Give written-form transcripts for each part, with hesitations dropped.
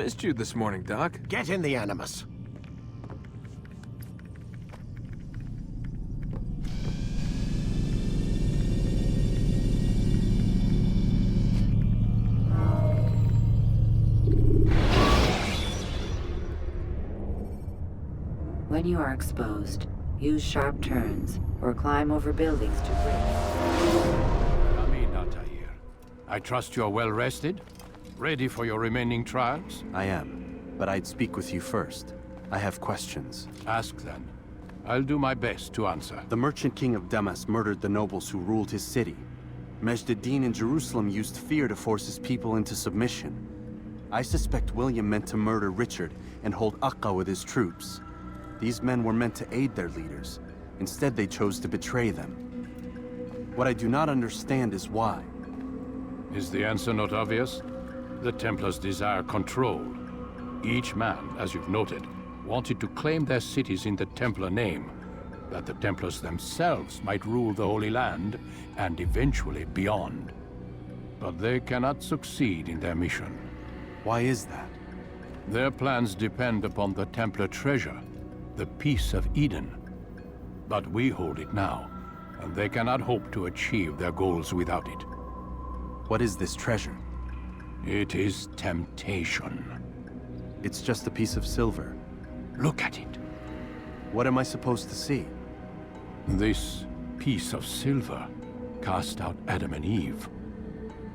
Missed you this morning, Doc. Get in the Animus. When you are exposed, use sharp turns or climb over buildings to break. Come, Altair. I trust you're well rested? Ready for your remaining trials? I am, but I'd speak with you first. I have questions. Ask then. I'll do my best to answer. The Merchant King of Damas murdered the nobles who ruled his city. Majd ad-Din in Jerusalem used fear to force his people into submission. I suspect William meant to murder Richard and hold Akka with his troops. These men were meant to aid their leaders. Instead, they chose to betray them. What I do not understand is why. Is the answer not obvious? The Templars desire control. Each man, as you've noted, wanted to claim their cities in the Templar name, that the Templars themselves might rule the Holy Land, and eventually beyond. But they cannot succeed in their mission. Why is that? Their plans depend upon the Templar treasure, the Peace of Eden. But we hold it now, and they cannot hope to achieve their goals without it. What is this treasure? It is temptation. It's just a piece of silver. Look at it. What am I supposed to see? This piece of silver cast out Adam and Eve.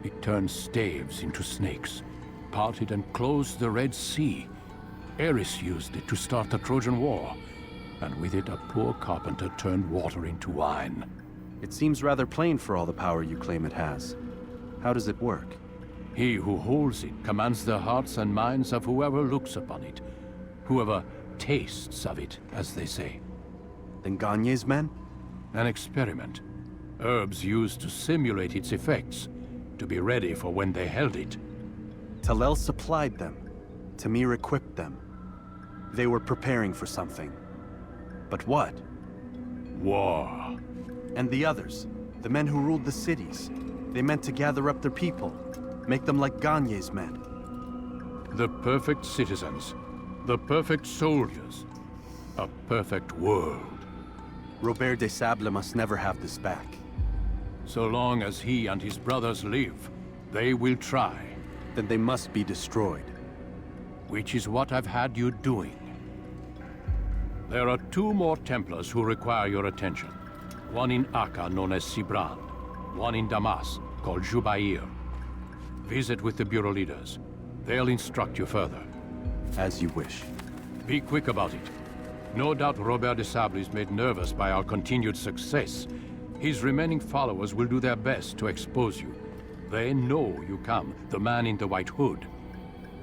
It turned staves into snakes, parted and closed the Red Sea. Ares used it to start the Trojan War, and with it a poor carpenter turned water into wine. It seems rather plain for all the power you claim it has. How does it work? He who holds it commands the hearts and minds of whoever looks upon it, whoever tastes of it, as they say. Then Gagne's men? An experiment. Herbs used to simulate its effects, to be ready for when they held it. Talel supplied them. Tamir equipped them. They were preparing for something. But what? War. And the others, the men who ruled the cities, they meant to gather up their people, make them like Gagne's men. The perfect citizens, the perfect soldiers, a perfect world. Robert de Sable must never have this back. So long as he and his brothers live, they will try. Then they must be destroyed. Which is what I've had you doing. There are 2 more Templars who require your attention. One in Akka, known as Sibrand. One in Damas, called Jubair. Visit with the Bureau leaders. They'll instruct you further. As you wish. Be quick about it. No doubt Robert de Sable is made nervous by our continued success. His remaining followers will do their best to expose you. They know you come, the man in the white hood.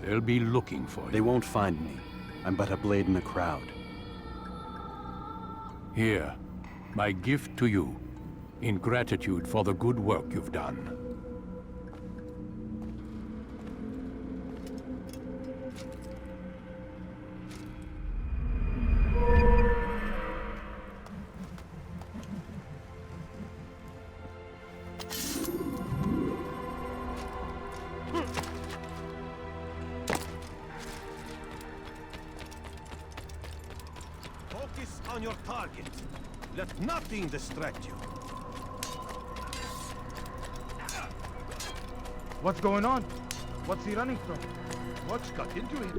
They'll be looking for you. They won't find me. I'm but a blade in the crowd. Here, my gift to you, in gratitude for the good work you've done. Focus on your target. Let nothing distract you. What's going on? What's he running from? What's got into him?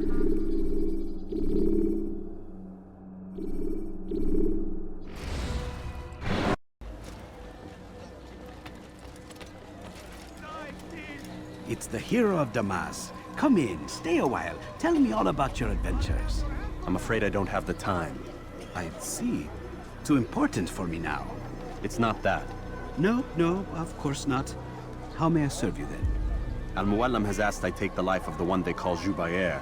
It's the hero of Damas. Come in, stay a while. Tell me all about your adventures. I'm afraid I don't have the time. I see. Too important for me now. It's not that. No, of course not. How may I serve you then? Al-Muallim has asked I take the life of the one they call Jubair.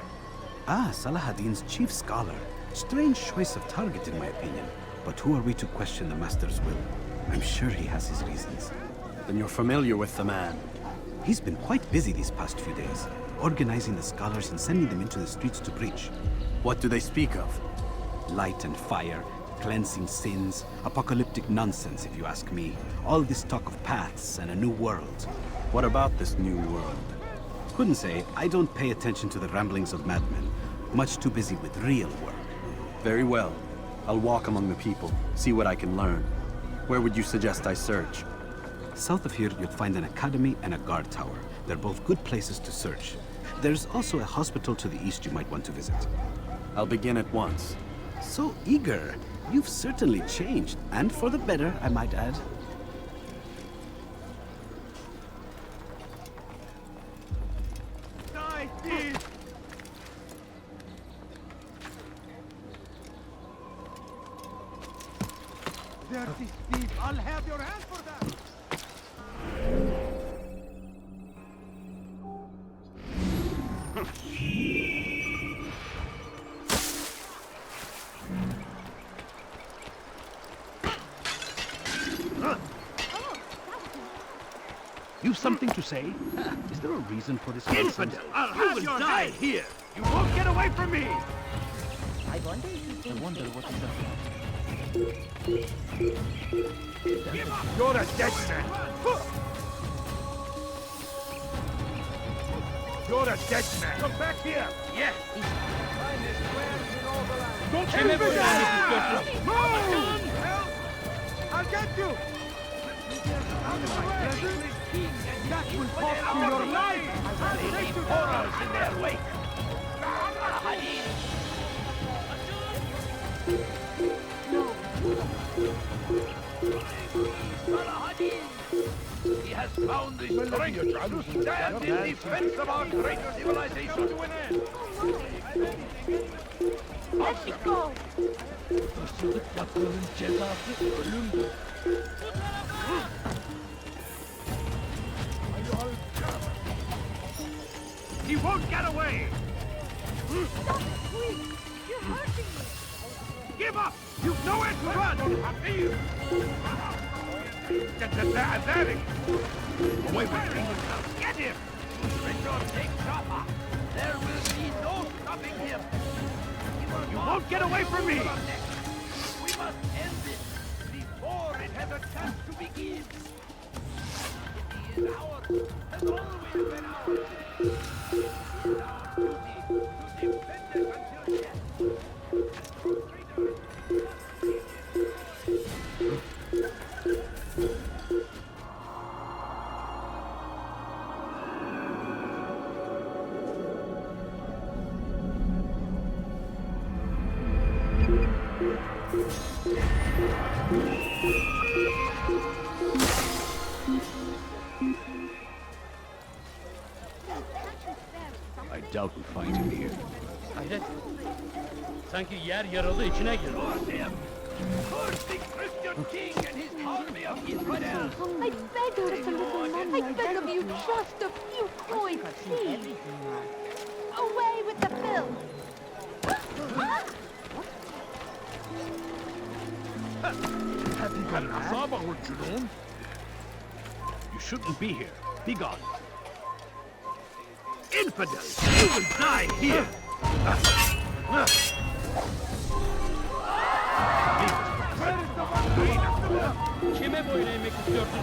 Ah, Salah ad-Din's chief scholar. Strange choice of target in my opinion. But who are we to question the Master's will? I'm sure he has his reasons. Then you're familiar with the man. He's been quite busy these past few days, organizing the scholars and sending them into the streets to preach. What do they speak of? Light and fire, cleansing sins, apocalyptic nonsense if you ask me. All this talk of paths and a new world. What about this new world? Couldn't say. I don't pay attention to the ramblings of madmen. Much too busy with real work. Very well. I'll walk among the people, see what I can learn. Where would you suggest I search? South of here, you'd find an academy and a guard tower. They're both good places to search. There's also a hospital to the east you might want to visit. I'll begin at once. So eager. You've certainly changed. And for the better, I might add. Die, thief! Dirty thief! I'll have your hand for that! You've something to say? Is there a reason for this? Infidel! I'll have your die here! You won't get away from me! I wonder what is up. You're a dead man! You're a dead man! Come back here! Yes! Don't kill me! Move! I'll get you! That will cost you your life! I'll take you horrors in their wake! He has found the strength to stand in defense of our greater civilization. Let me go! Hırsızlık yapmanın cezası ölümdür. He won't get away! Stop it, please! You're hurting me! Give up! You've nowhere to run! Hafiz! Away with him! Get him! Richard, take cover. There will be no stopping him. You won't get away from me! We must end this before it has a chance to begin. It is ours, has always been ours. It is our duty to defend it until death. I doubt we'll find him here. Hayret. Sanki yer yarıldı içine girdi. Curse the Christian king and his army of infidels. I beg you, little man. I beg of you just a few coins, please. Away with the filth! You shouldn't be here. Be gone. Infidels! You will die here! Kime boyun eğmek istiyorsun?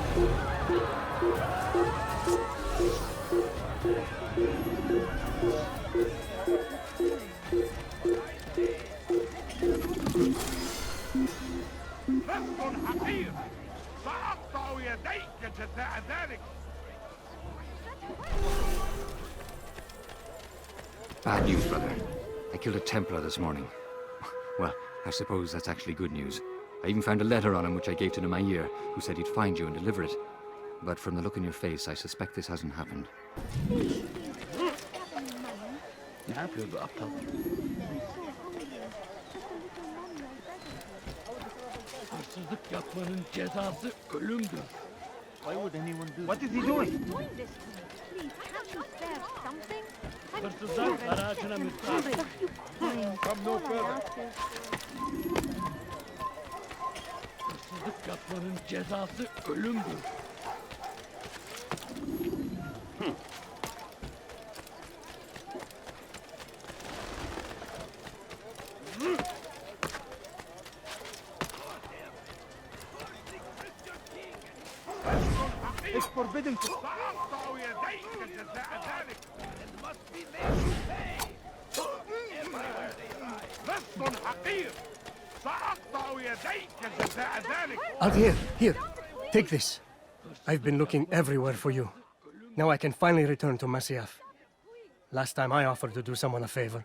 لست حقير سأقطع يديك جزاء ذلك. Bad news, brother. I killed a Templar this morning. Well, I suppose that's actually good news. I even found a letter on him which I gave to Nemair, who said he'd find you and deliver it. But from the look in your face, I suspect this hasn't happened. Ne yapıyor bu aptal? Hırsızlık yapmanın cezası ölümdür. Why would anyone do What is he doing? Doing this to me, please. Can't you spare something? Hırsızlar aracına müstahak. Just a few coins. Come no further. Hırsızlık yapmanın cezası ölümdür. It's forbidden to... سأقطع يديك and must be made to pay. Everywhere they rise. Altair, here. Take this. I've been looking everywhere for you. Now I can finally return to Masyaf. Last time I offered to do someone a favor.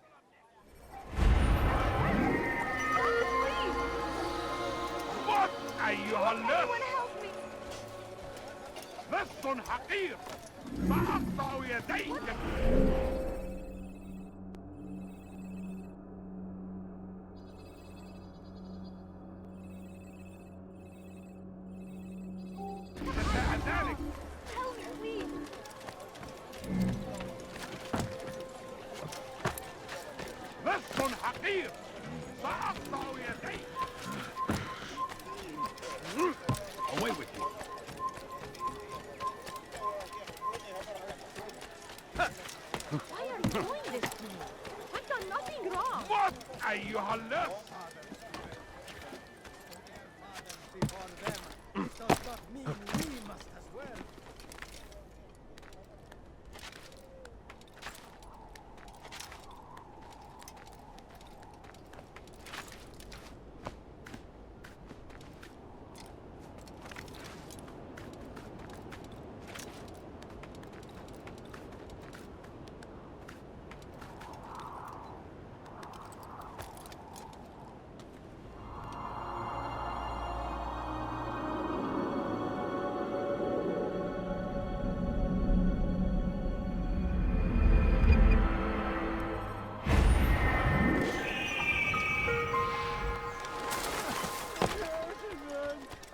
Someone help me! Help me, please! Away with you. Why are you doing this to me? I've done nothing wrong!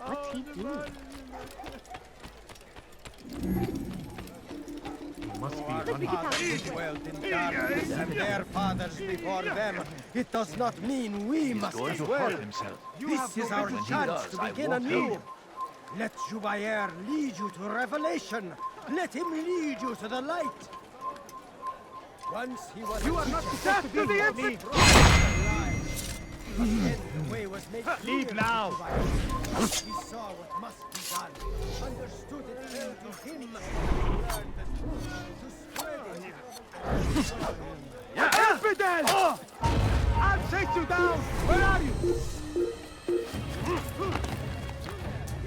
What's he doing? And their fathers before them. It does not mean we must as well. This is our chance to begin anew. Let Jubair lead you to revelation. Let him lead you to the light. Once he was you are not supposed to be with me. But then the way was made clear. Leave now. He saw what must be done. Understood it came to him. Learned the truth to spread it. Yeah, infidel! Oh! I'll chase you down! Where are you?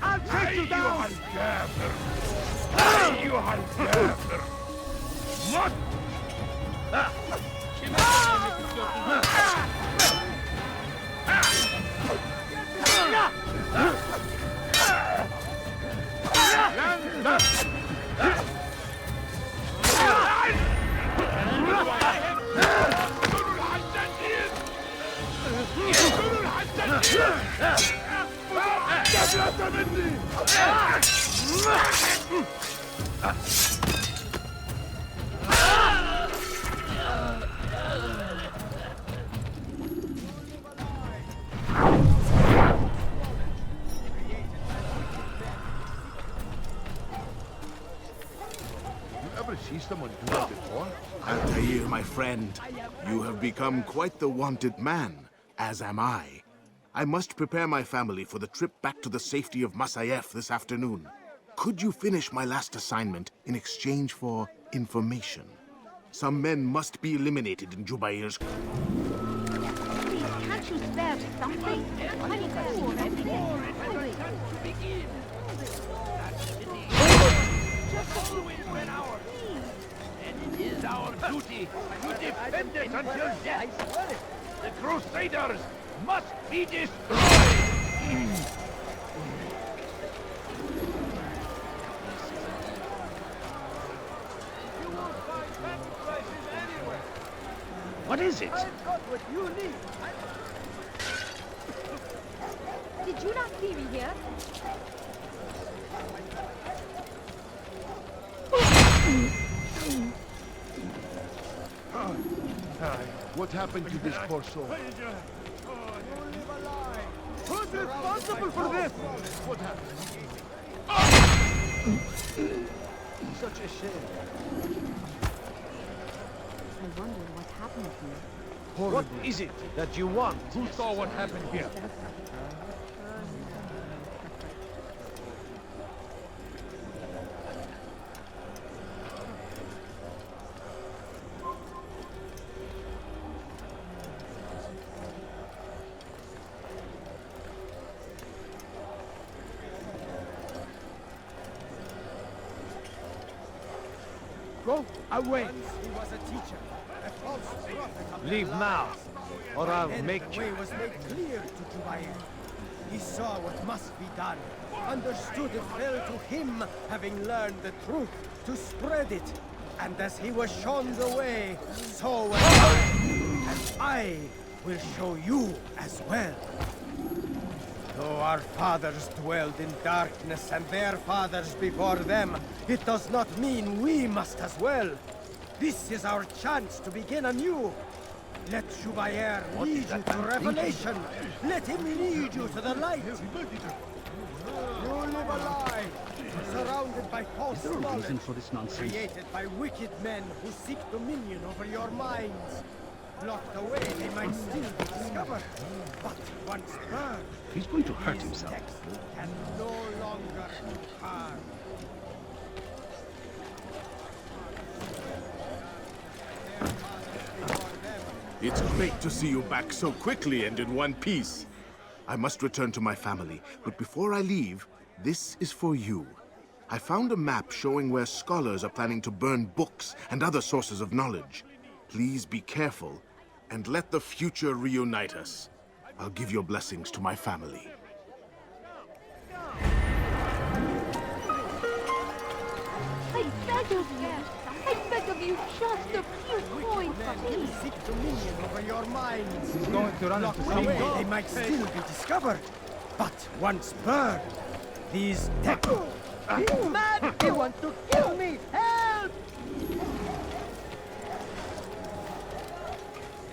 I'll chase you down! أيها الكافر! مت! Altair, my friend, you have become quite the wanted man, as am I. I must prepare my family for the trip back to the safety of Masyaf this afternoon. Could you finish my last assignment in exchange for information? Some men must be eliminated in Jubair's... Please, can't you spare something? I need to see everything. Just always been ours. And it is our duty to defend it until death. The Crusaders must be destroyed! You won't find sacrifices anywhere. What is it? I've got what you need. Did you not see me here? What happened to this poor soul? Who's responsible for this? What happened? Such a shame. I wonder what happened here. What is it that you want? Who saw what happened here? go away. He was a teacher, a false prophet of Leave lies. now, or I'll Then make the you. way was made clear to Jubair. He saw what must be done, understood it fell to him, having learned the truth, to spread it. And as he was shown the way, so was I. And I will show you as well. Though our fathers dwelled in darkness and their fathers before them, it does not mean we must as well. This is our chance to begin anew. Let Jubair lead you to revelation. Let him lead you to the light. You live a lie, surrounded by false knowledge, for this nonsense? created by wicked men who seek dominion over your minds. Locked away, they might still be discovered. But once burned, He's going to hurt these himself. texts can no longer do harm. It's great to see you back so quickly and in one piece. I must return to my family, but before I leave, this is for you. I found a map showing where scholars are planning to burn books and other sources of knowledge. Please be careful, and let the future reunite us. I'll give your blessings to my family. I beg of you. I beg of you just a few coins, Men who please. seek dominion over your minds. He's going to run Locked into away, some they might still be discovered. But once burned, these texts... He's mad! He wants to kill me! Help!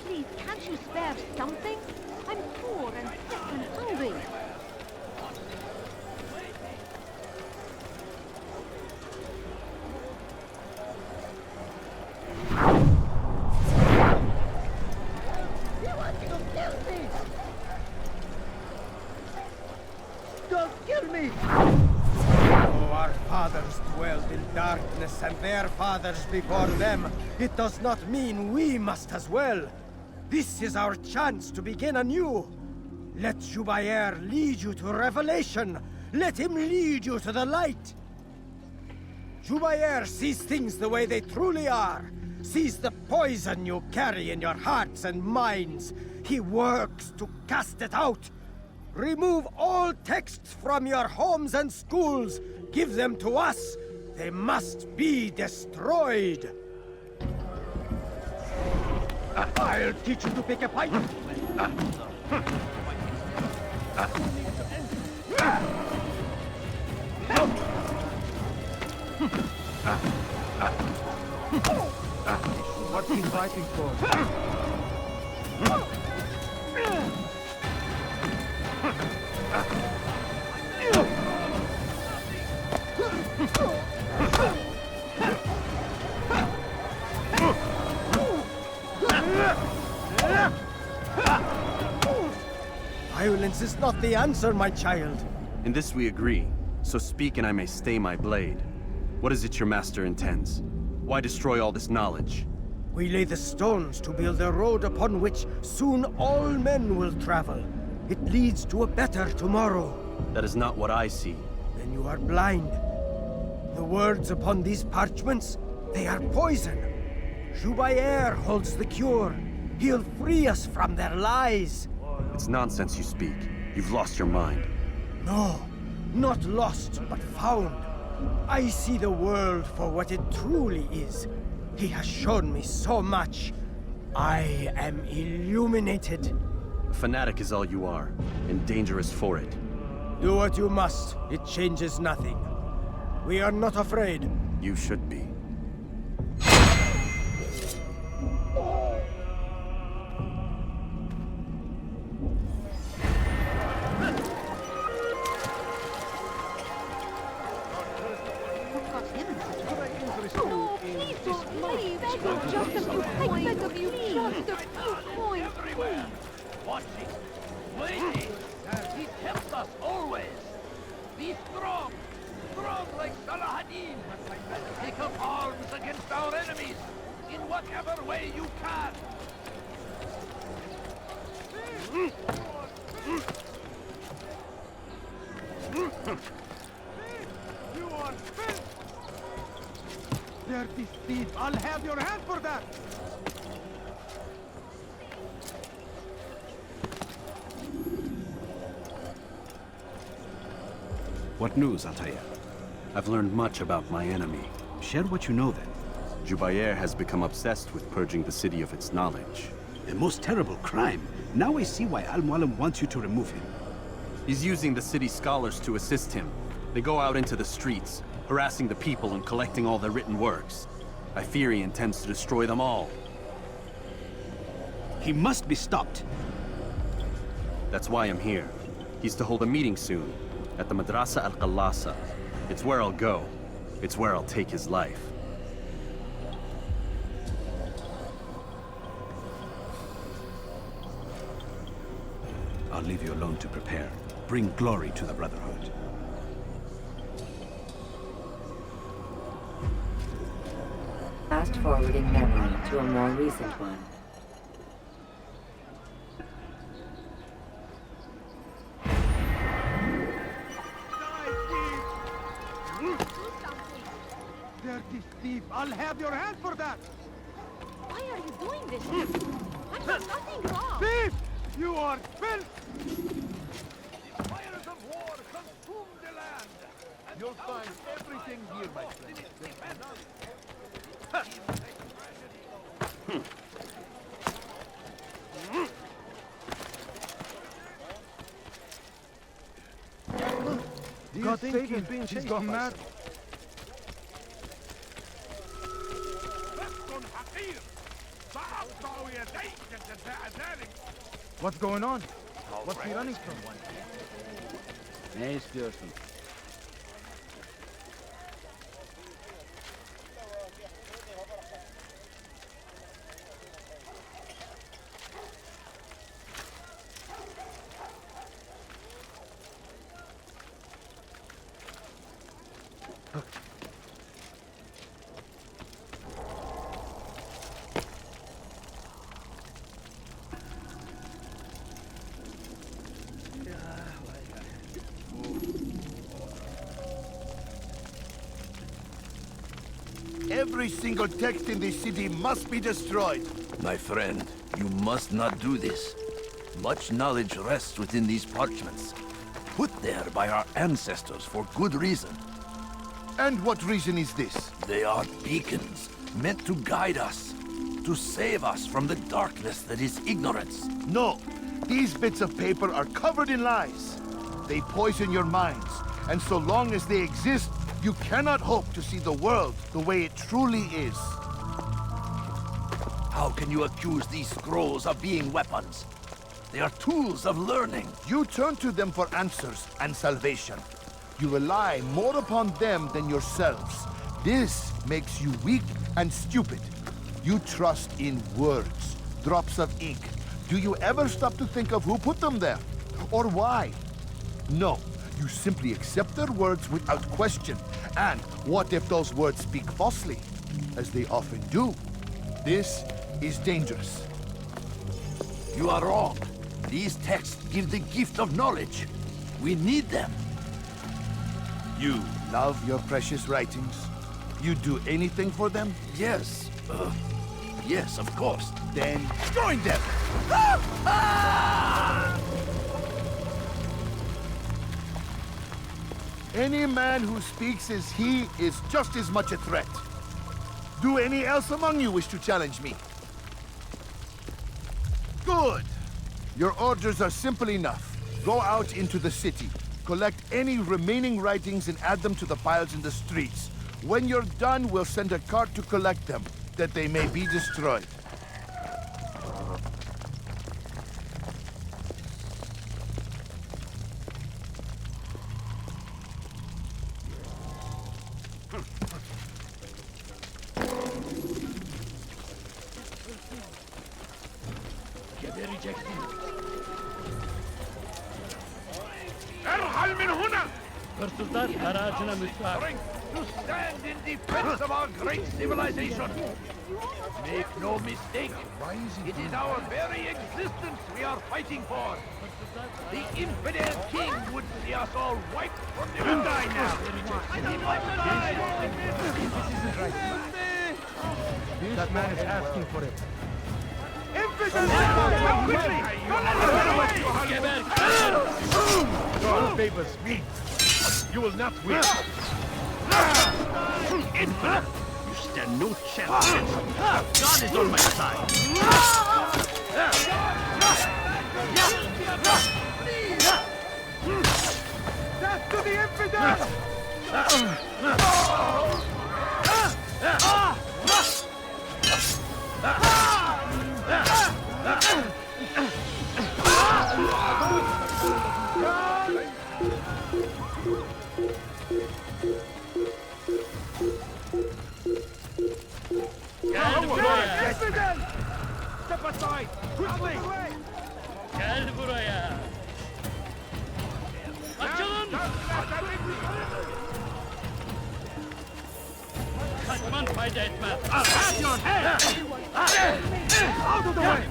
Please, can't you spare something? I'm poor and sick and hungry. He wants to kill me! Don't kill me! Oh, our fathers dwelled in darkness and their fathers before them. It does not mean we must as well. This is our chance to begin anew. Let Jubair lead you to revelation. Let him lead you to the light. Jubair sees things the way they truly are. Sees the poison you carry in your hearts and minds. He works to cast it out. Remove all texts from your homes and schools. Give them to us. They must be destroyed. I'll teach you to pick a fight. What's he fighting for? Violence is not the answer, my child. In this we agree, so speak and I may stay my blade. What is it your master intends? Why destroy all this knowledge? We lay the stones to build a road upon which soon all men will travel. It leads to a better tomorrow. That is not what I see. Then you are blind. The words upon these parchments, they are poison. Jubair holds the cure. He'll free us from their lies. It's nonsense you speak. You've lost your mind. No, not lost, but found. I see the world for what it truly is. He has shown me so much. I am illuminated. A fanatic is all you are, and dangerous for it. Do what you must. It changes nothing. We are not afraid. You should be. No, please don't leave. I beg just a few coins. I beg of you, just a few coins, Everywhere. Watching. Waiting. He helps us always. Be strong. Strong like Salah-ad-Din. Take up arms against our enemies. In whatever way you can. There Dirty thief! I'll have your hand for that! What news, Altair? I've learned much about my enemy. Share what you know then. Jubair has become obsessed with purging the city of its knowledge. A most terrible crime. Now I see why Al-Mualim wants you to remove him. He's using the city scholars to assist him. They go out into the streets, harassing the people and collecting all their written works. I fear he intends to destroy them all. He must be stopped. That's why I'm here. He's to hold a meeting soon, at the Madrasa Al-Qallasa. It's where I'll go. It's where I'll take his life. I'll leave you alone to prepare. Bring glory to the Brotherhood. Fast-forwarding memory to a more recent one. Dirty thief! I'll have your hand for that! Why are you doing this? I've done nothing wrong. Thief! You are filth! The fires of war consume the land. And you'll find everything here, my friend. God thinking she's gone mad? What's going on? What's he running from? Ne istiyorsun? Every single text in this city must be destroyed. My friend, you must not do this. Much knowledge rests within these parchments, put there by our ancestors for good reason. And what reason is this? They are beacons, meant to guide us, to save us from the darkness that is ignorance. No, these bits of paper are covered in lies. They poison your minds, and so long as they exist, you cannot hope to see the world the way it truly is. How can you accuse these scrolls of being weapons? They are tools of learning. You turn to them for answers and salvation. You rely more upon them than yourselves. This makes you weak and stupid. You trust in words, drops of ink. Do you ever stop to think of who put them there? Or why? No. You simply accept their words without question. And what if those words speak falsely? As they often do. This is dangerous. You are wrong. These texts give the gift of knowledge. We need them. You love your precious writings? You do anything for them? Yes. Yes, of course. Then join them! Any man who speaks as he is just as much a threat. Do any else among you wish to challenge me? Good. Your orders are simple enough. Go out into the city, collect any remaining writings and add them to the piles in the streets. When you're done, we'll send a cart to collect them, that they may be destroyed. ارحل من هنا! To stand in defense of our great civilization. Make no mistake, it is our very existence we are fighting for. The infidel king would see us all wiped from the earth. Die now! He must die! This isn't right. That man is asking for it. God favors me. You will not win. Infinite! You stand no chance against me. God is on my side. Death to the infidel! Infidel! Step aside! Quickly! Gel buraya. Açılın! Kaçman fayda etmez. Have your head! Out of the way!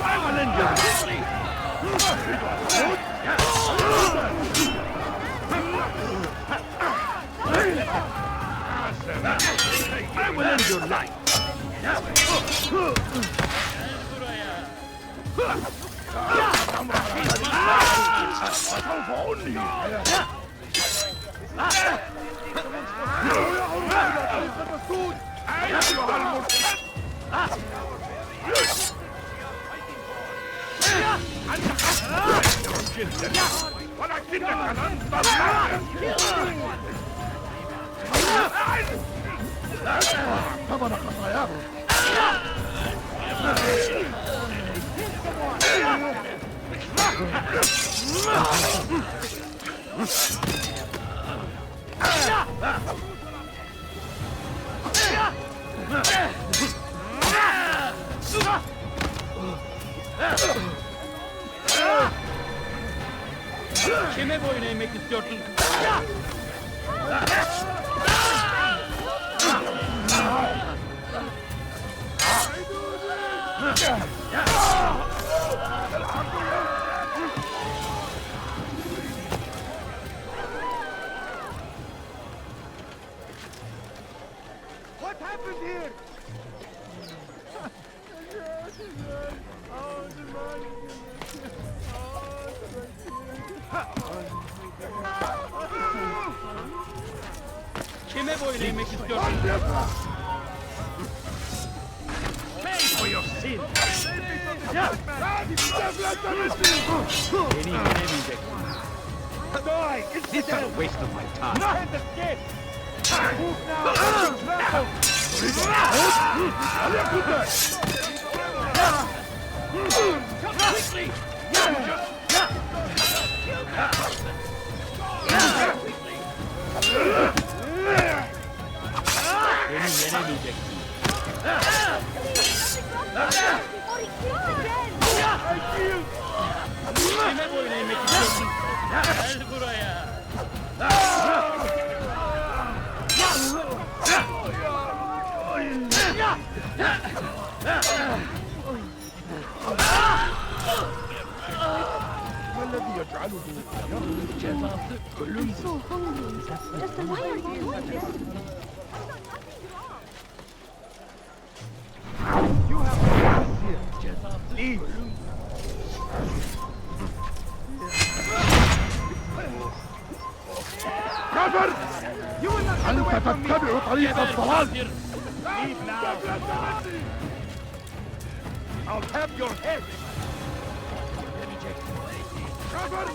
I will end your misery! I will end your life! Kime boyun eğmek istiyorsun? What happened here? Kime boyun eğmek istiyorsun? Pay for your sin! Beni yenemeyeceksin. This is a waste of my time. Can't escape! Move now! Come quickly! Beni yenemeyeceksin. Kime boyun eğmek istiyorsun? Gel buraya. Cezası ölüm. So hungry. Just why are you doing this? You have no place here. Cezası Leave. ölüm. Brother! You will not get away from me! طريق الضلال! Leave now! I'll have your head! Brother!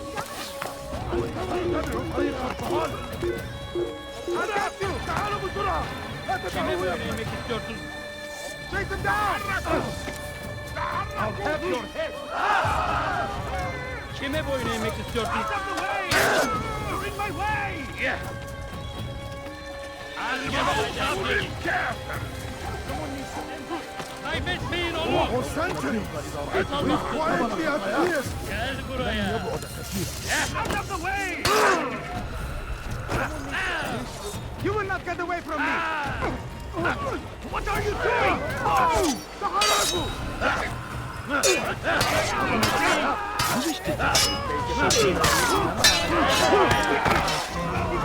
تتبعوا طريق الضلال! أنا أبدو! تعالوا بسرعة! لا Kime تدعوا boyun eğmek istiyorsun? Chase them down! I'll have your head! Kime boyun eğmek istiyorsun? Out of the way! You're in my way! Yeah! I'll give it Kaybetmeyin onu. For centuries! We quietly acquiesced! Gel buraya. out of the way! You will not get away from me! What are you doing? تعالوا!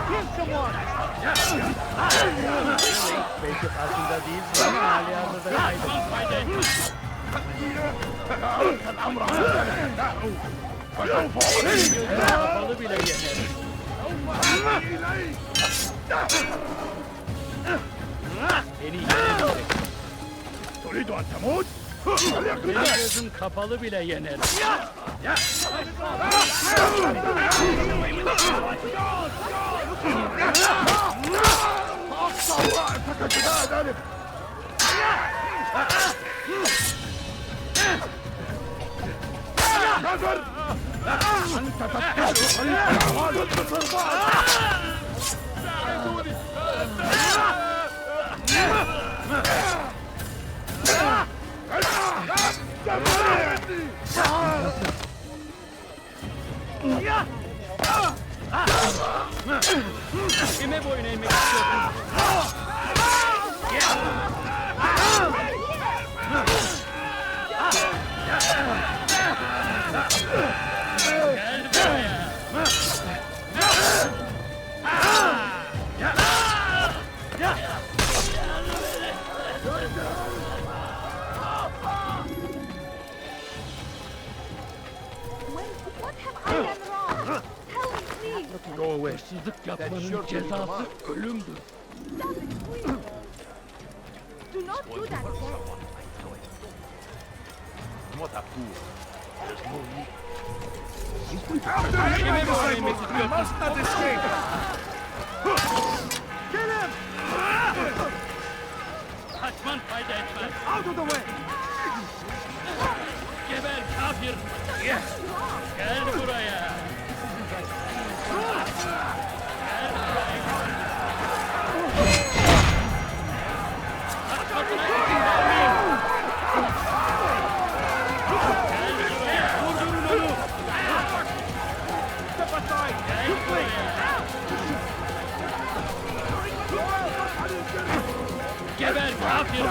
Kill someone! Belki farkında değilsin ama hali hazırda kaybettin. Gözün kapalı bile yener. Beni yenemeyecek. Beni gözüm kapalı bile yener. Kime boyun eğmek istiyorsun? Gel buraya. What have I done wrong? Tell me, please. O hırsızlık yapmanın cezası ölümdür. Stop it, please. Do not do that again. Kime boyun eğmek istiyorsun? Must not escape! Kaçman fayda etmez. Out of the way! Geber kafir. Gel buraya. Geber kafir.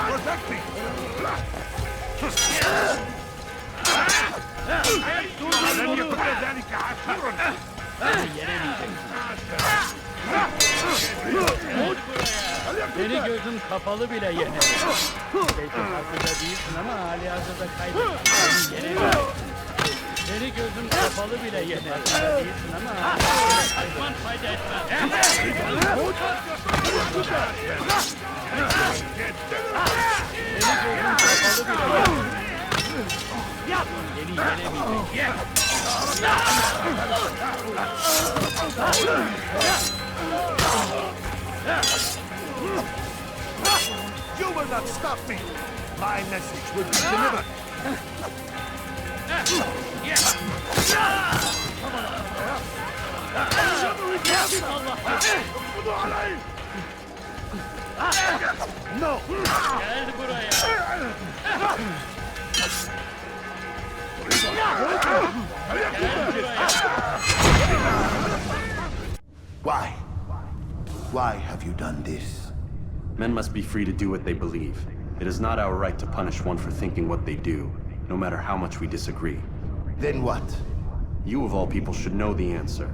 Protect me! Beni gözüm kapalı bile yener. Belki farkında değilsin ama hali hazırda kaybettin. Beni yenemeyecek. Beni gözüm kapalı bile yener. Değilsin ama hali hazırda kaçman fayda etmez. Beni gözüm kapalı bile yener. Beni yenemeyecek. You will not stop me! My message will be delivered! No! Gel buraya. Why? Why have you done this? Men must be free to do what they believe. It is not our right to punish one for thinking what they do, no matter how much we disagree. Then what? You of all people should know the answer.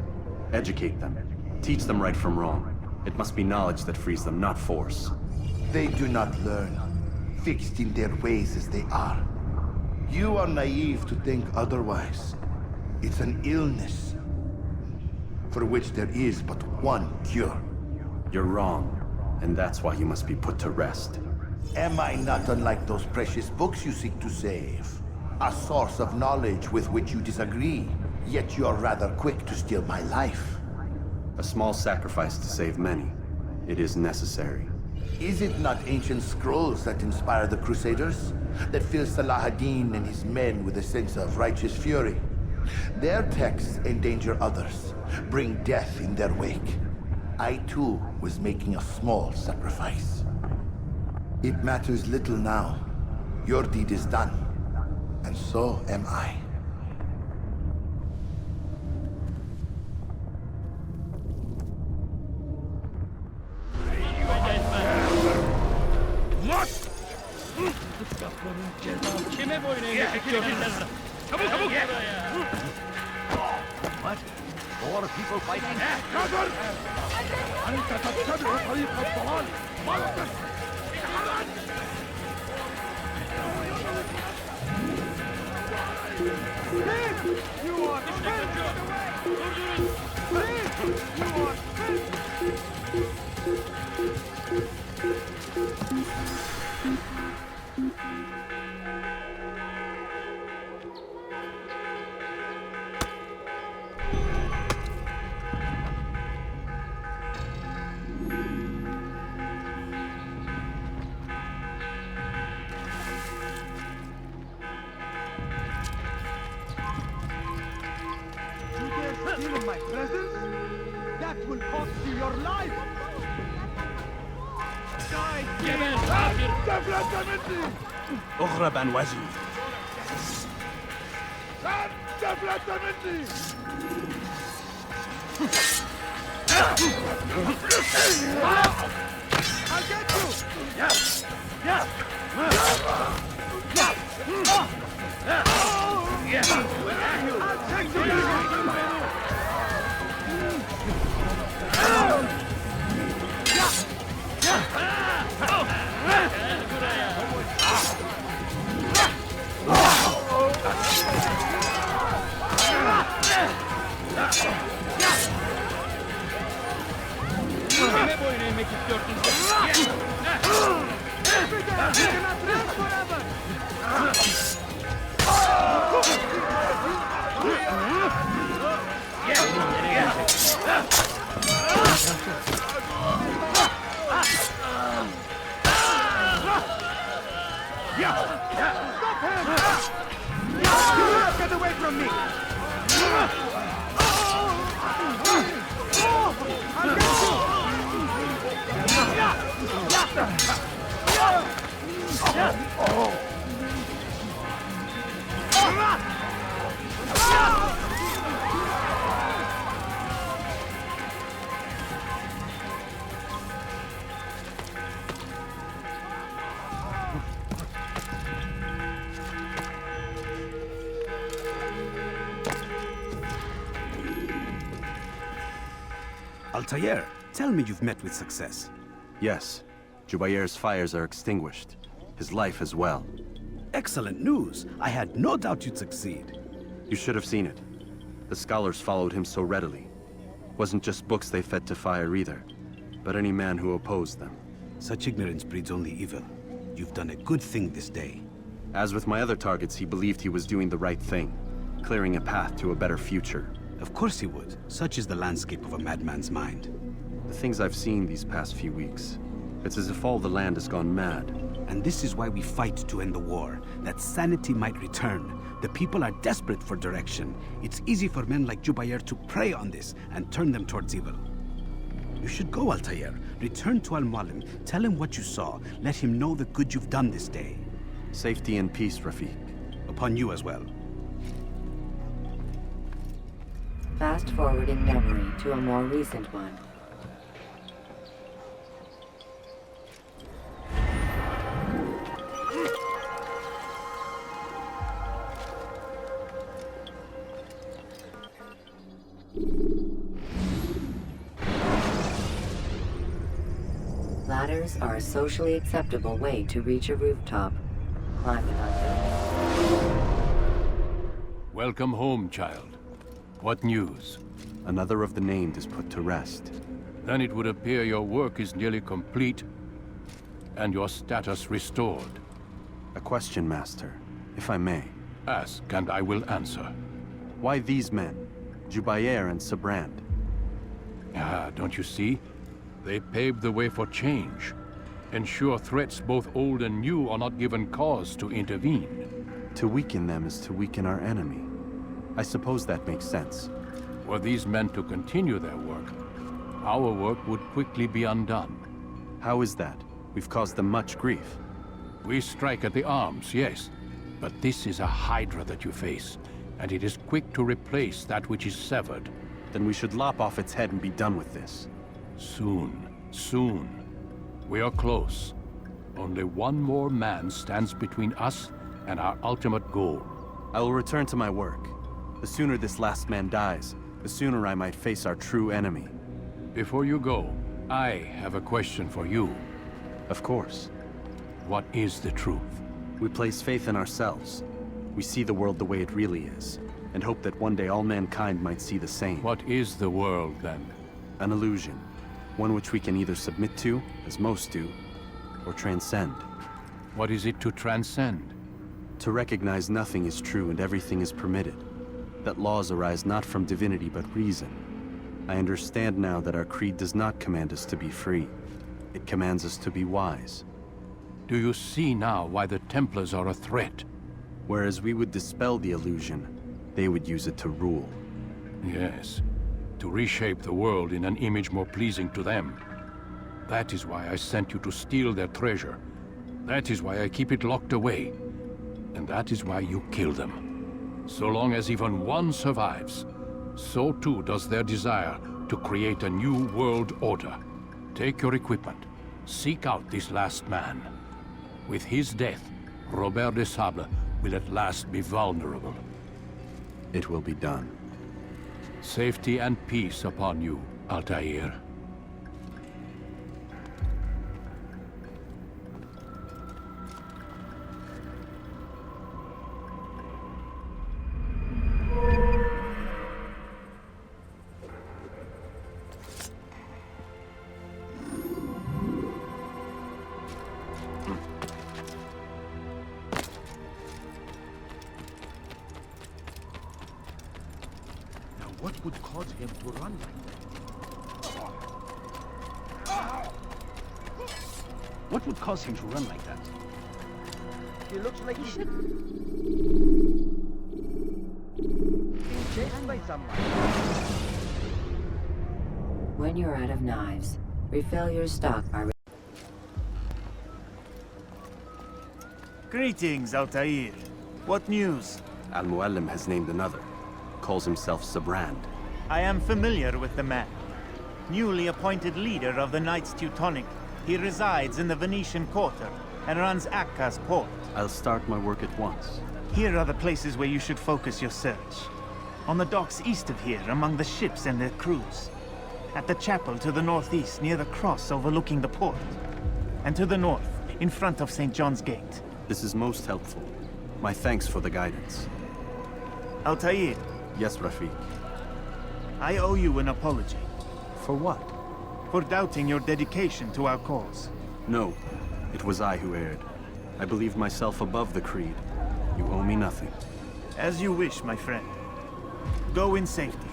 Educate them. Teach them right from wrong. It must be knowledge that frees them, not force. They do not learn, fixed in their ways as they are. You are naive to think otherwise. It's an illness for which there is but one cure. You're wrong, and that's why you must be put to rest. Am I not unlike those precious books you seek to save? A source of knowledge with which you disagree, yet you are rather quick to steal my life. A small sacrifice to save many. It is necessary. Is it not ancient scrolls that inspire the Crusaders? That fill Salah ad-Din and his men with a sense of righteous fury? Their texts endanger others, bring death in their wake. I too was making a small sacrifice. It matters little now. Your deed is done, and so am I. What? What? More people fighting? أنت تتبع طريق الضلال. You are still in my presence? That will cost you your life! Die! تفلت مني! اغرب عن وجهي. تفلت مني! I'll get you! Yes! Yes! I'll take you down! Ne boyun eğmek istiyorsun sen? Stop him! Get away from me! I'll get you! Altair, tell me you've met with success. Yes. Jubair's fires are extinguished. His life as well. Excellent news. I had no doubt you'd succeed. You should have seen it. The scholars followed him so readily. Wasn't just books they fed to fire either, but any man who opposed them. Such ignorance breeds only evil. You've done a good thing this day. As with my other targets, he believed he was doing the right thing, clearing a path to a better future. Of course he would. Such is the landscape of a madman's mind. The things I've seen these past few weeks, it's as if all the land has gone mad. And this is why we fight to end the war, that sanity might return. The people are desperate for direction. It's easy for men like Jubair to prey on this and turn them towards evil. You should go, Altair. Return to Al-Mualim. Tell him what you saw. Let him know the good you've done this day. Safety and peace, Rafiq. Upon you as well. Fast forward in memory to a more recent one. Ladders are a socially acceptable way to reach a rooftop. Climbing on them. Welcome home, child. What news? Another of the named is put to rest. Then it would appear your work is nearly complete, and your status restored. A question, Master, if I may. Ask, and I will answer. Why these men? Jubair and Sabrand? Ah, don't you see? They paved the way for change. Ensure threats both old and new are not given cause to intervene. To weaken them is to weaken our enemy. I suppose that makes sense. Were these men to continue their work, our work would quickly be undone. How is that? We've caused them much grief. We strike at the arms, yes. But this is a hydra that you face, and it is quick to replace that which is severed. Then we should lop off its head and be done with this. Soon, soon. We are close. Only one more man stands between us and our ultimate goal. I will return to my work. The sooner this last man dies, the sooner I might face our true enemy. Before you go, I have a question for you. Of course. What is the truth? We place faith in ourselves. We see the world the way it really is, and hope that one day all mankind might see the same. What is the world, then? An illusion. One which we can either submit to, as most do, or transcend. What is it to transcend? To recognize nothing is true and everything is permitted. That laws arise not from divinity but reason. I understand now that our creed does not command us to be free. It commands us to be wise. Do you see now why the Templars are a threat? Whereas we would dispel the illusion, they would use it to rule. Yes, to reshape the world in an image more pleasing to them. That is why I sent you to steal their treasure. That is why I keep it locked away. And that is why you kill them. So long as even one survives, so too does their desire to create a new world order. Take your equipment. Seek out this last man. With his death, Robert de Sable will at last be vulnerable. It will be done. Safety and peace upon you, Altair. What would cause him to run like that? What would cause him to run like that? He looks like he should being chased by someone. When you're out of knives, refill your stock by... Greetings, Altair. What news? Al-Mualim has named another. Calls himself Sabrand. I am familiar with the man. Newly appointed leader of the Knights Teutonic, he resides in the Venetian Quarter and runs Akka's port. I'll start my work at once. Here are the places where you should focus your search. On the docks east of here, among the ships and their crews. At the chapel to the northeast, near the cross overlooking the port. And to the north, in front of St. John's Gate. This is most helpful. My thanks for the guidance. Altair. Yes, Rafiq. I owe you an apology. For what? For doubting your dedication to our cause. No, it was I who erred. I believed myself above the creed. You owe me nothing. As you wish, my friend. Go in safety.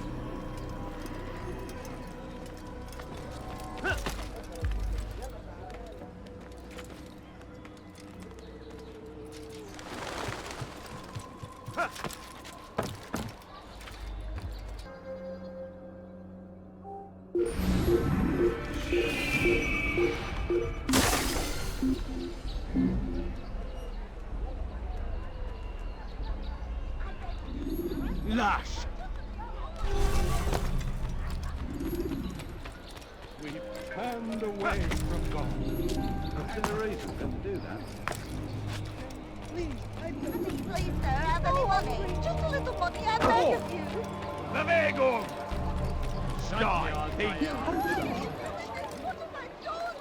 Lash! We've turned away from God. Consideration can do that. Please, sir, have any money? Just a little money, I beg of you. Bewegung! Die, thief! What have I done?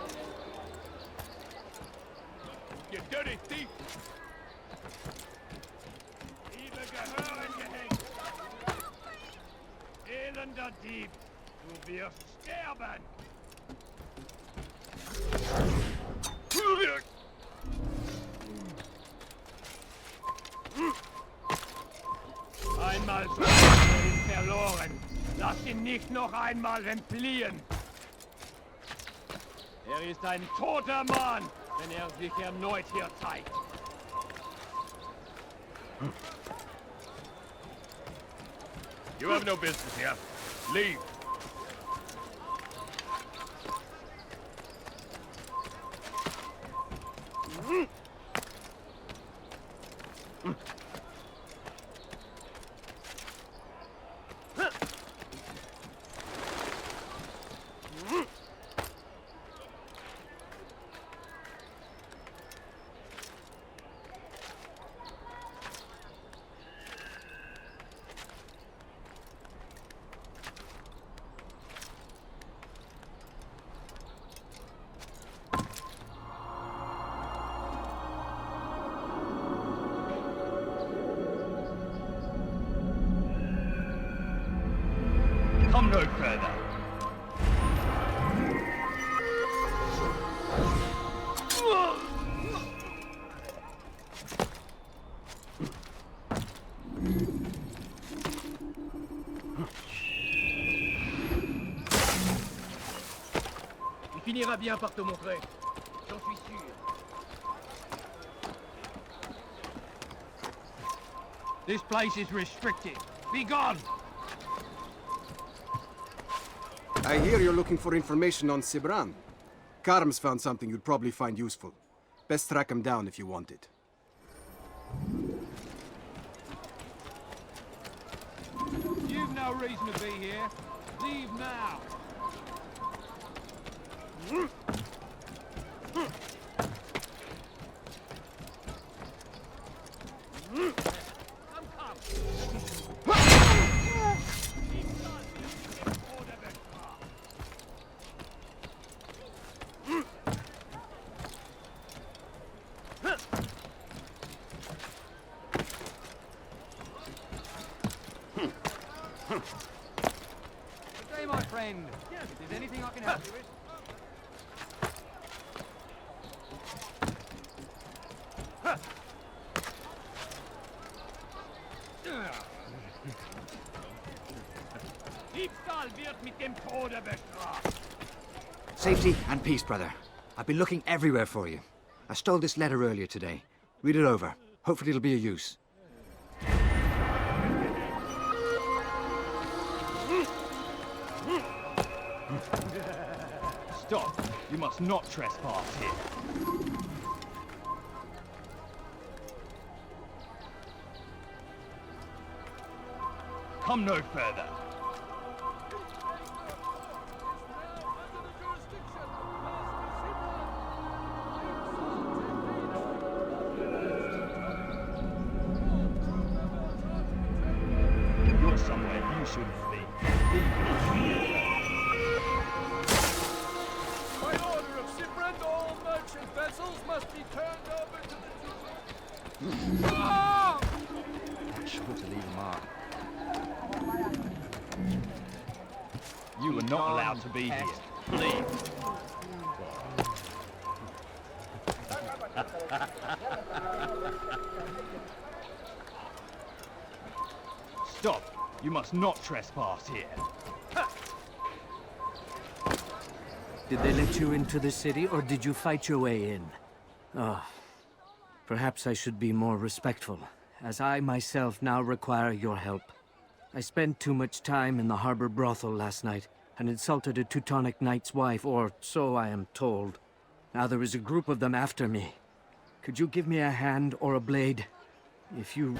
You dirty thief! Liebe gehören gehängt! Elender Dieb! Du wirst sterben! Einmal verloren. Lass ihn nicht noch einmal entfliehen. Er ist ein toter Mann, wenn er sich erneut hier zeigt. You have no business here. Leave. Come no further. Il finira bien par te montrer. J'en suis sûr. This place is restricted. Be gone! I hear you're looking for information on Sibran. Karm's found something you'd probably find useful. Best track him down if you want it. You've no reason to be here. Leave now. Good day, my friend. If there's anything I can help you with. Diebstahl wird mit dem Tode bestraft. Safety and peace, brother. I've been looking everywhere for you. I stole this letter earlier today. Read it over. Hopefully it'll be of use. Stop. You must not trespass here. Come no further. You're somewhere you shouldn't be. By order of Sibrand, all merchant vessels must be turned over to the... Ah! Sure to leave a mark. You are not allowed to be here. Leave. Stop. You must not trespass here. Did they let you into the city, or did you fight your way in? Oh, perhaps I should be more respectful, as I myself now require your help. I spent too much time in the harbor brothel last night, and insulted a Teutonic knight's wife, or so I am told. Now there is a group of them after me. Could you give me a hand or a blade? If you...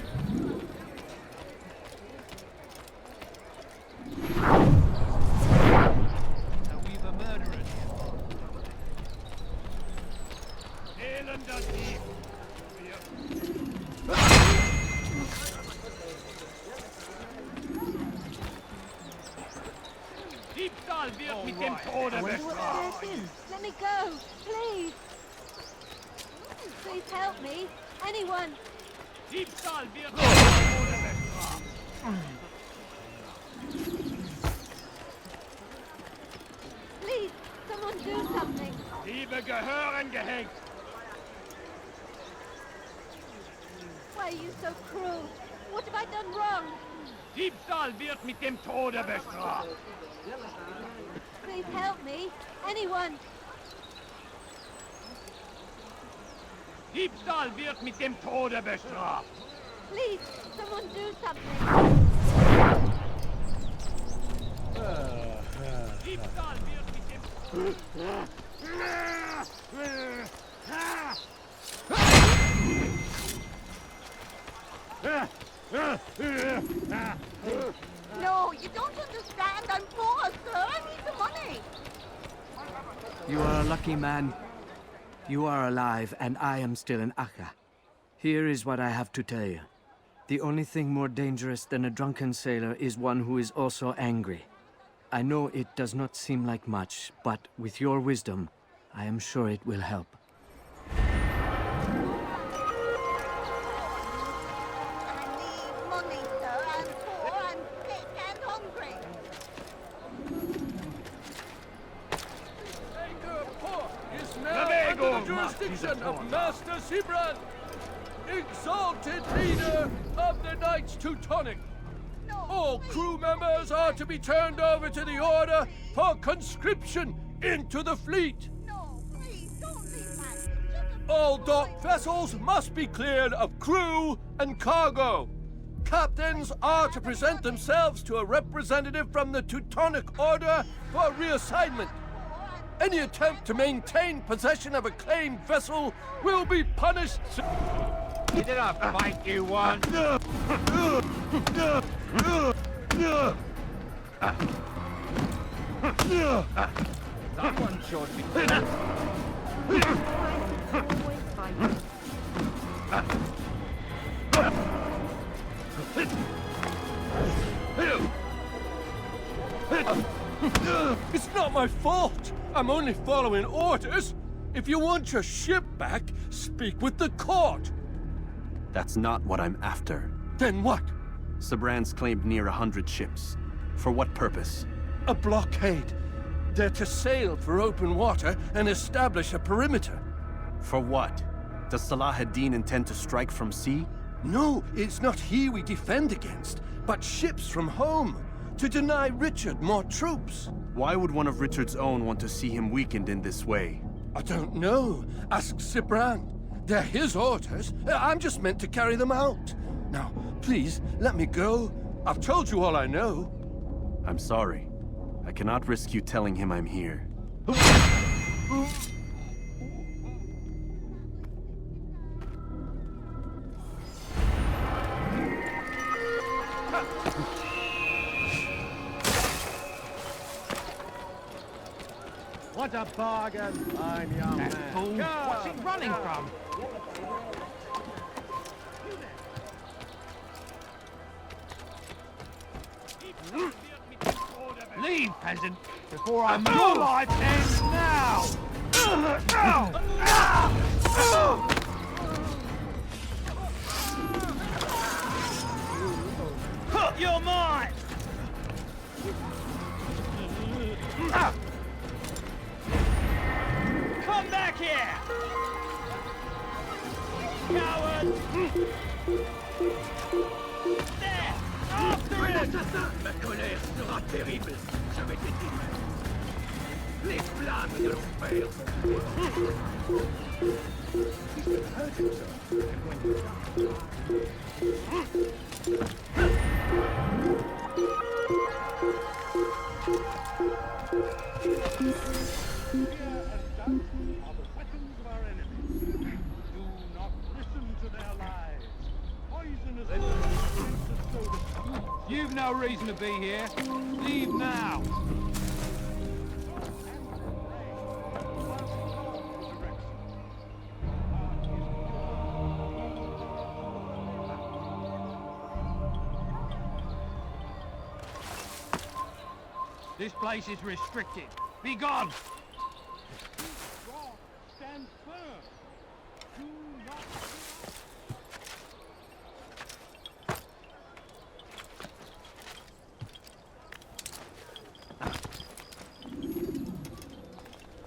We've a murderer. Elender thief. Diebstahl wird mit dem Tode bestraft. Let me go, please. Please help me. Anyone. Diebstahl wird mit dem Tode bestraft. Please, someone do something. Diebe gehören gehängt. Why are you so cruel? What have I done wrong? Diebstahl wird mit dem Tode bestraft. Please help me. Anyone. Diebstahl wird mit dem Tode bestraft. Please, someone do something. Diebstahl wird mit dem... No, you don't understand. I'm poor, sir. I need the money. You are a lucky man. You are alive, and I am still in Akka. Here is what I have to tell you. The only thing more dangerous than a drunken sailor is one who is also angry. I know it does not seem like much, but with your wisdom, I am sure it will help. jurisdiction of Master Sibran, exalted leader of the Knights Teutonic. All crew members are to be turned over to the Order for conscription into the fleet. All docked vessels must be cleared of crew and cargo. Captains are to present themselves to a representative from the Teutonic Order for reassignment. Any attempt to maintain possession of a claimed vessel will be punished. Get it up, fight you want. Someone showed me. It's not my fault. I'm only following orders. If you want your ship back, speak with the court. That's not what I'm after. Then what? Sibrand's claimed near 100 ships. For what purpose? A blockade. They're to sail for open water and establish a perimeter. For what? Does Salah ad-Din intend to strike from sea? No, it's not he we defend against, but ships from home, to deny Richard more troops. Why would one of Richard's own want to see him weakened in this way? I don't know. Ask Sibrand. They're his orders. I'm just meant to carry them out. Now, please, let me go. I've told you all I know. I'm sorry. I cannot risk you telling him I'm here. What a bargain! I'm your man. Fool. What's he running from? Leave, peasant, before I move. Your life ends now! You're mine! Come back here! Coward! There! After it! Ma colère sera terrible. Je vais t'éteindre. Les flammes de l'enfer. You've no reason to be here. Leave now. This place is restricted. Be gone! Stand firm. Do not...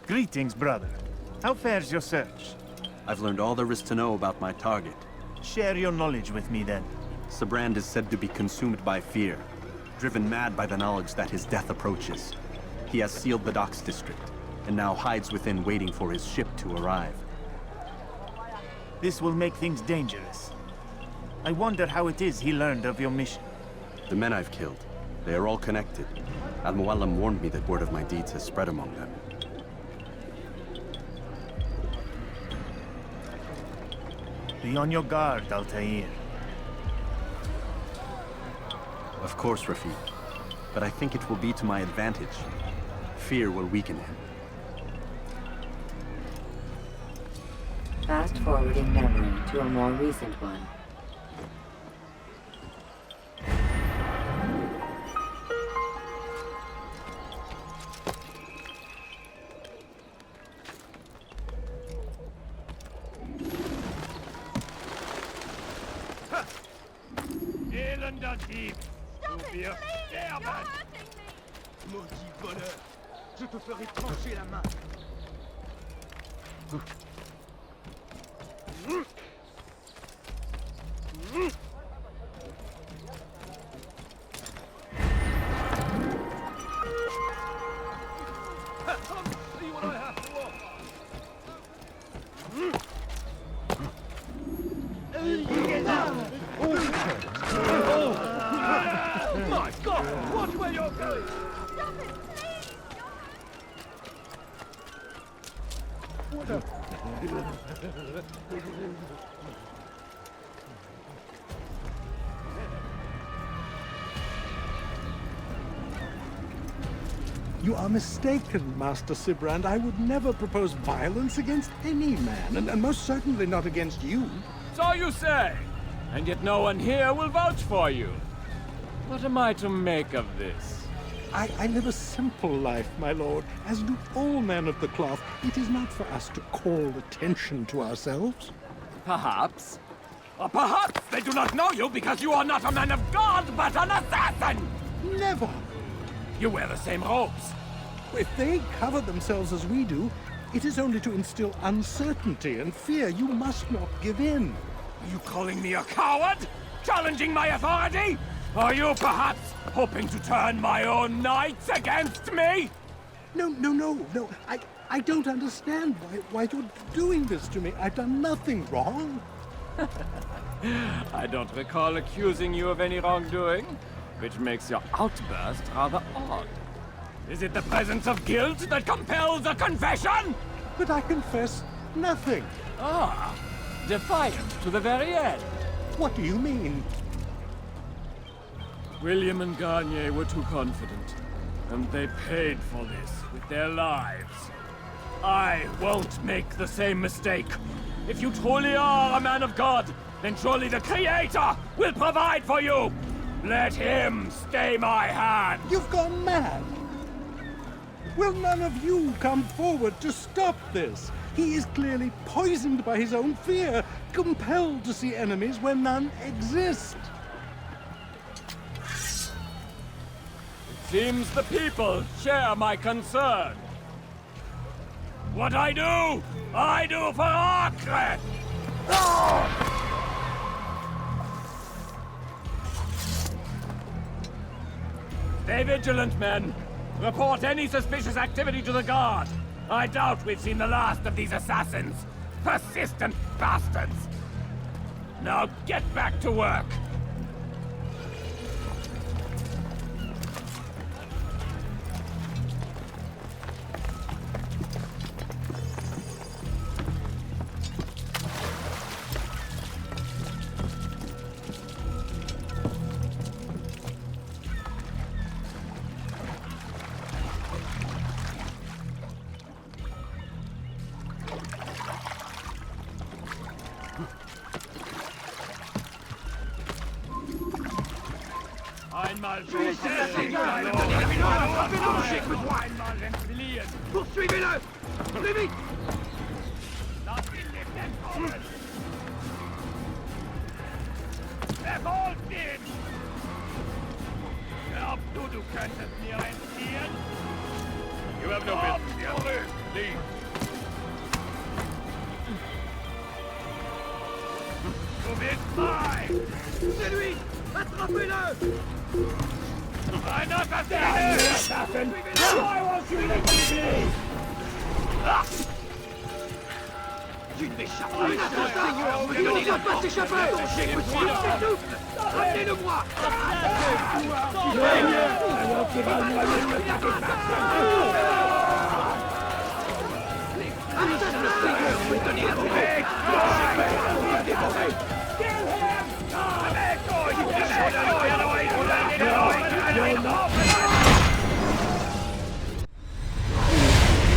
Greetings, brother. How fares your search? I've learned all there is to know about my target. Share your knowledge with me, then. Sibrand is said to be consumed by fear, driven mad by the knowledge that his death approaches. He has sealed the docks district, and now hides within waiting for his ship to arrive. This will make things dangerous. I wonder how it is he learned of your mission. The men I've killed, they are all connected. Al-Mualim warned me that word of my deeds has spread among them. Be on your guard, Altair. Of course, Rafiq. But I think it will be to my advantage. Fear will weaken him. Fast forwarding memory to a more recent one. Maudit voleur! Je te ferai trancher la main! See what I have to offer. My God! Watch where you're going! Stop it, please! What a... You are mistaken, Master Sibrand. I would never propose violence against any man, and most certainly not against you. So you say, and yet no one here will vouch for you. What am I to make of this? I live a simple life, my lord, as do all men of the cloth. It is not for us to call attention to ourselves. Perhaps. Or perhaps they do not know you because you are not a man of God, but an assassin! Never! You wear the same robes. If they cover themselves as we do, it is only to instill uncertainty and fear. You must not give in. Are you calling me a coward? Challenging my authority? Are you perhaps hoping to turn my own knights against me? No. I don't understand why you're doing this to me. I've done nothing wrong. I don't recall accusing you of any wrongdoing, which makes your outburst rather odd. Is it the presence of guilt that compels a confession? But I confess nothing. Ah, defiant to the very end. What do you mean? William and Garnier were too confident, and they paid for this with their lives. I won't make the same mistake. If you truly are a man of God, then surely the Creator will provide for you! Let him stay my hand! You've gone mad! Will none of you come forward to stop this? He is clearly poisoned by his own fear, compelled to see enemies where none exist. It seems the people share my concern. What I do for Acre! Stay vigilant, men. Report any suspicious activity to the guard. I doubt we've seen the last of these assassins. Persistent bastards. Now get back to work. Poursuivez-le! Plus vite! Verfolgt Glaubst du könntest mir entziehen? You have no business here. Leave. Du bist mein! C'est lui! Attrapez-le! Ein Assassin! Why won't you let me be? Tu ne m'échappes pas! Un assassin! Il ne doit pas s'échapper! C'est tout! Ramenez-le-moi!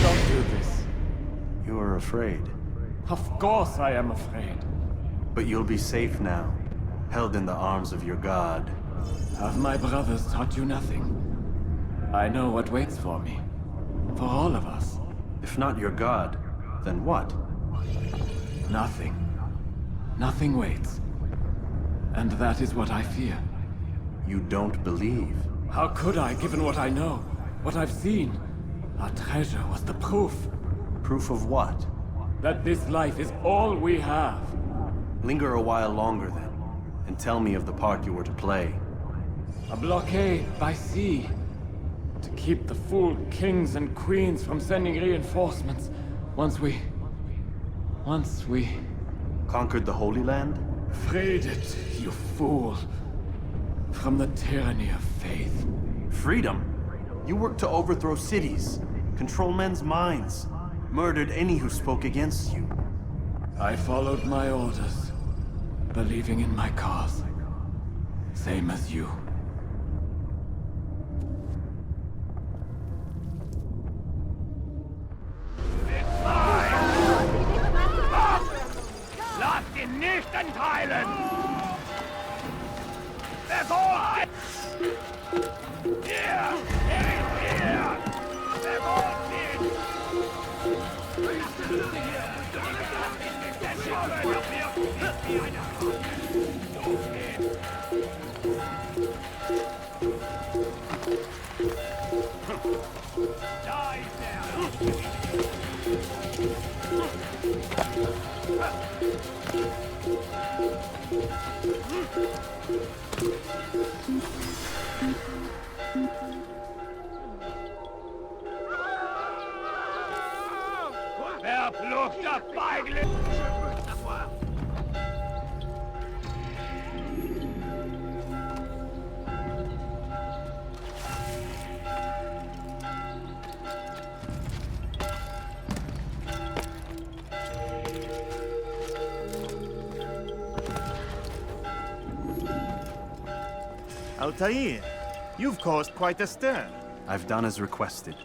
Don't do this. You are afraid. Of course I am afraid. But you'll be safe now, held in the arms of your god. Have my brothers taught you nothing? I know what waits for me. For all of us. If not your god, then what? Nothing. Nothing waits. And that is what I fear. You don't believe? How could I, given what I know? What I've seen? Our treasure was the proof. Proof of what? That this life is all we have. Linger a while longer then, and tell me of the part you were to play. A blockade by sea. To keep the fool kings and queens from sending reinforcements. Once we... Conquered the Holy Land? Freed it, you fool. From the tyranny of faith. Freedom? You worked to overthrow cities, control men's minds, murdered any who spoke against you. I followed my orders, believing in my cause. Same as you. Lasst ihn nicht entteilen! Verfolgt! Hier! Er ist hier! Verfolgt ihn! Da ist er! Verfluchter Feigling! Altair, you've caused quite a stir. I've done as requested.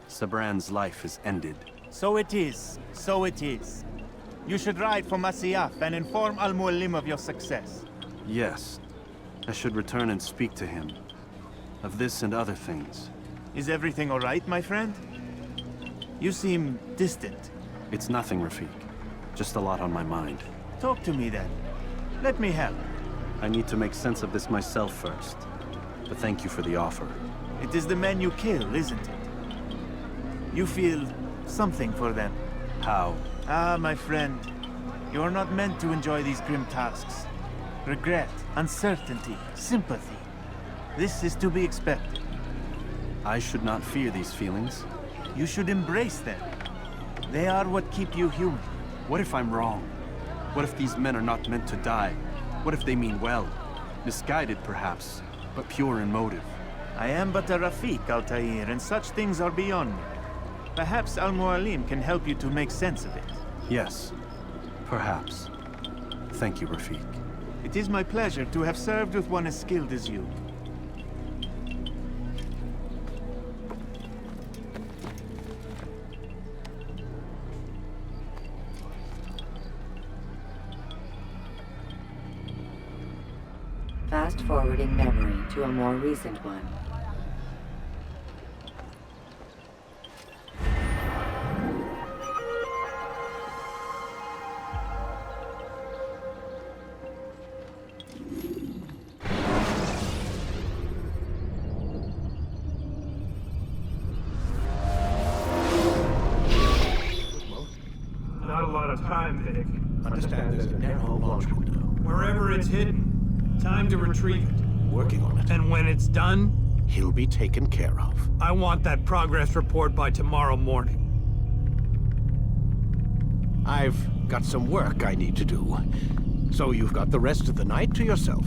Sabran's life is ended. So it is. So it is. You should ride for Masyaf and inform Al-Mualim of your success. Yes. I should return and speak to him. Of this and other things. Is everything all right, my friend? You seem distant. It's nothing, Rafik. Just a lot on my mind. Talk to me then. Let me help. I need to make sense of this myself first. But thank you for the offer. It is the men you kill, isn't it? You feel something for them. How? Ah, my friend. You are not meant to enjoy these grim tasks. Regret, uncertainty, sympathy. This is to be expected. I should not fear these feelings. You should embrace them. They are what keep you human. What if I'm wrong? What if these men are not meant to die? What if they mean well? Misguided, perhaps, but pure in motive. I am but a Rafik, Altair, and such things are beyond me. Perhaps Al-Mualim can help you to make sense of it. Yes, perhaps. Thank you, Rafik. It is my pleasure to have served with one as skilled as you. Fast-forwarding memory to a more recent one. Not a lot of time, Vic. Understand there's a narrow launch window. Wherever it's hidden, time to retrieve it. Working on it. And when it's done, He'll be taken care of. I want that progress report by tomorrow morning. I've got some work I need to do. So you've got the rest of the night to yourself.